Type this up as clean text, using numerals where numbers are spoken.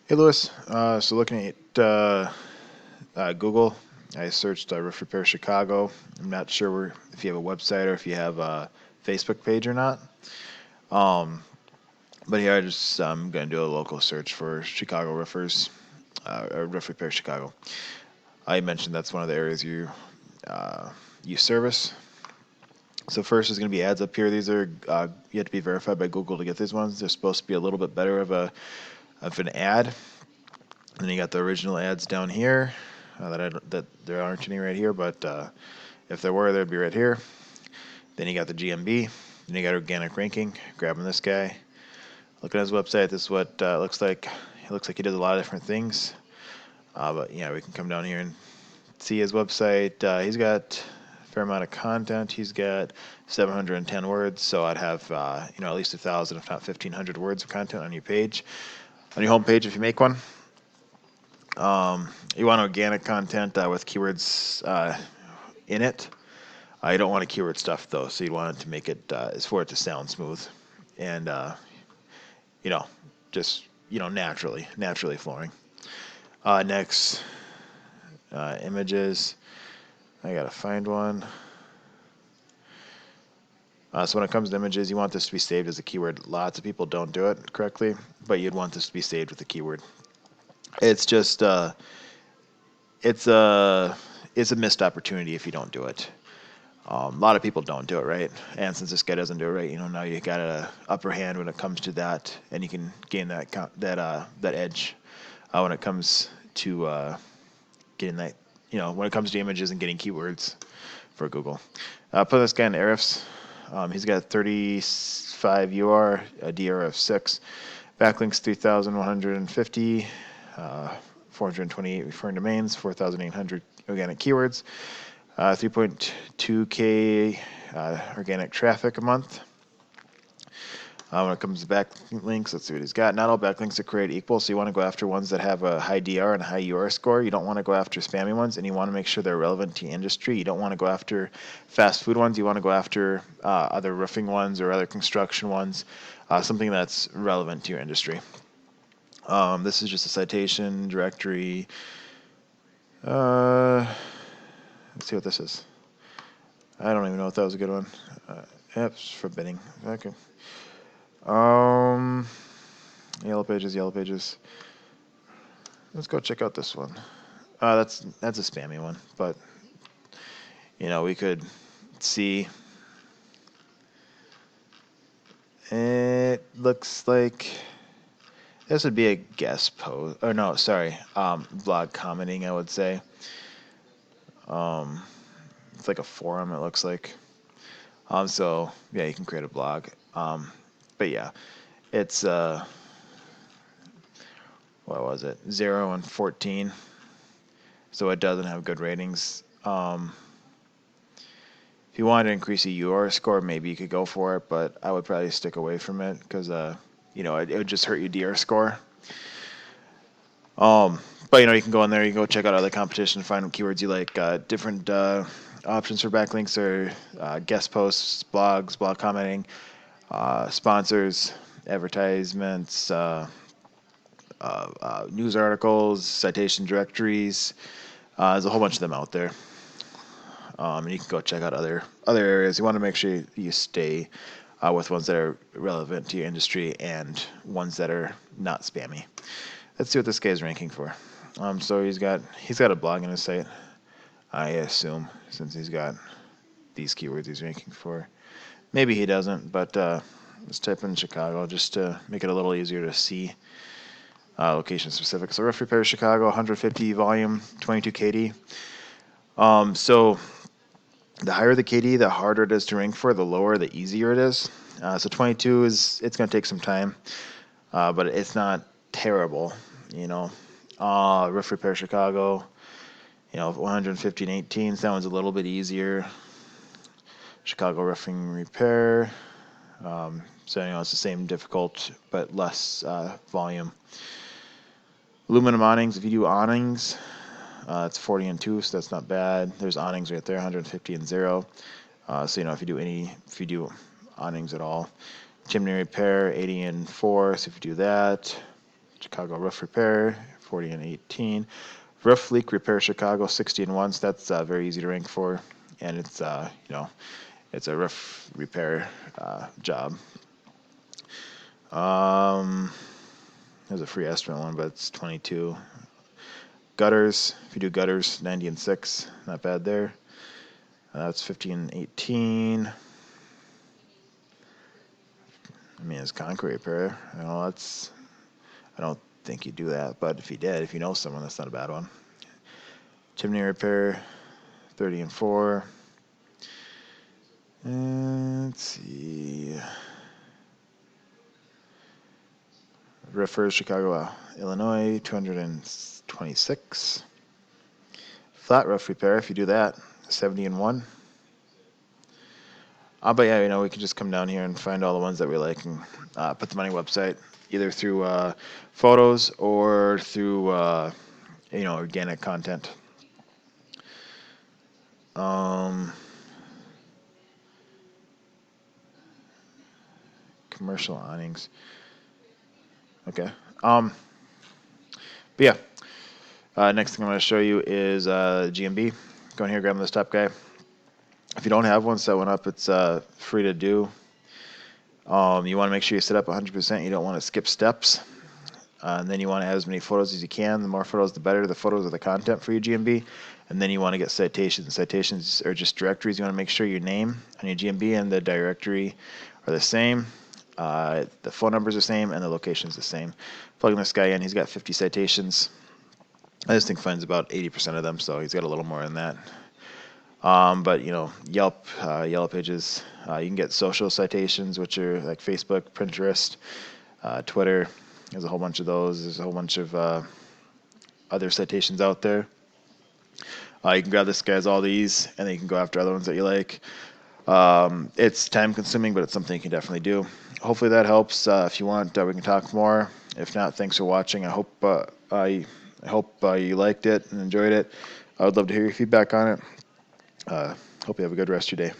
Hey Lewis, so looking at Google, I searched Roof Repair Chicago. I'm not sure if you have a website or if you have a Facebook page or not. Um, but here I'm going to do a local search for Chicago roofers, or Roof Repair Chicago. I mentioned that's one of the areas uh, you service. So first is going to be ads up here. These are you have to be verified by Google to get these ones. They're supposed to be a little bit better of an ad. And then you got the original ads down here. That there aren't any right here, but if there were, they'd be right here. Then you got the GMB. Then you got organic ranking. Grabbing this guy, looking at his website. This is what it looks like. It looks like he does a lot of different things. But yeah, we can come down here and see his website. He's got a fair amount of content. He's got 710 words, so I'd have at least 1,000, if not 1,500 words of content on your page, on your home page if you make one. You want organic content with keywords in it. You don't want to keyword stuff though, so you want it to make it is for it to sound smooth and you know just naturally flowing. Next, images. I gotta find one. So when it comes to images, you want this to be saved as a keyword. Lots of people don't do it correctly, but you'd want this to be saved with a keyword. It's just it's a it's a missed opportunity if you don't do it. A lot of people don't do it right, and since this guy doesn't do it right, now you got an upper hand when it comes to that, and you can gain that edge when it comes to getting that. When it comes to images and getting keywords for Google. Put this guy in Ahrefs. He's got 35 UR, a DR of 6, backlinks 3,150, 428 referring domains, 4,800 organic keywords. 3.2K organic traffic a month. When it comes to backlinks, let's see what he's got. Not all backlinks are created equal, so you want to go after ones that have a high DR and a high UR score. You don't want to go after spammy ones, and you want to make sure they're relevant to your industry. You don't want to go after fast food ones. You want to go after other roofing ones or other construction ones, something that's relevant to your industry. This is just a citation directory. Let's see what this is. I don't even know if that was a good one. Yep, it's forbidding. Okay. Yellow pages. Let's go check out this one. That's a spammy one, but we could see. It looks like this would be a guest post, or no, sorry, blog commenting. I would say. It's like a forum. It looks like. So yeah, you can create a blog. But yeah, it's what was it? 0 and 14. So it doesn't have good ratings. If you wanted to increase your UR score, maybe you could go for it, but I would probably stick away from it because it would just hurt your DR score. But you can go in there, you can go check out other competition, find keywords you like, different options for backlinks or guest posts, blogs, blog commenting, sponsors, advertisements, news articles, citation directories. There's a whole bunch of them out there. And you can go check out other areas. You want to make sure you stay with ones that are relevant to your industry and ones that are not spammy. Let's see what this guy's ranking for. So he's got a blog on his site, I assume, since he's got these keywords he's ranking for. Maybe he doesn't, but let's type in Chicago just to make it a little easier to see location specific. So Roof Repair Chicago, 150 volume, 22 KD. So the higher the KD, the harder it is to rank for. The lower, the easier it is. So 22 it's going to take some time, but it's not terrible. Roof Repair Chicago, 150 and 18. So that one's a little bit easier. Chicago Roofing Repair. So it's the same difficult but less volume. Aluminum awnings. If you do awnings, it's 40 and 2, so that's not bad. There's awnings right there, 150 and 0. So if you do awnings at all. Chimney repair, 80 and 4. So if you do that, Chicago Roof Repair, 40 and 18. Roof Leak Repair Chicago, 60 and 1. So that's very easy to rank for, and it's it's a roof repair job. There's a free estimate one, but it's 22. Gutters, if you do gutters, 90 and 6, not bad there. That's 50 and 18. I mean, it's concrete repair. I don't think you do that, but if you did, if you know someone, that's not a bad one. Chimney repair, 30 and 4. And let's see. Roofers, Chicago, Illinois, 226. Flat roof repair, if you do that, 70 and 1. But yeah, we can just come down here and find all the ones that we like and put them on your website, either through photos or through organic content. Commercial awnings. Okay. But yeah. Next thing I'm going to show you is GMB. Go in here, grab this top guy. If you don't have one, set one up. It's free to do. You want to make sure you set up 100%. You don't want to skip steps. And then you want to have as many photos as you can. The more photos, the better. The photos are the content for your GMB. And then you want to get citations. Citations are just directories. You want to make sure your name on your GMB and the directory are the same. The phone number is the same, and the location is the same. Plugging this guy in, he's got 50 citations. This thing finds about 80% of them, so he's got a little more than that. But Yelp, Yellow Pages, you can get social citations, which are like Facebook, Pinterest, Twitter. There's a whole bunch of those. There's a whole bunch of other citations out there. You can grab this guy's all these, and then you can go after other ones that you like. It's time consuming, but it's something you can definitely do. Hopefully that helps. If you want, we can talk more. If not, thanks for watching. I hope you liked it and enjoyed it. I would love to hear your feedback on it. Hope you have a good rest of your day.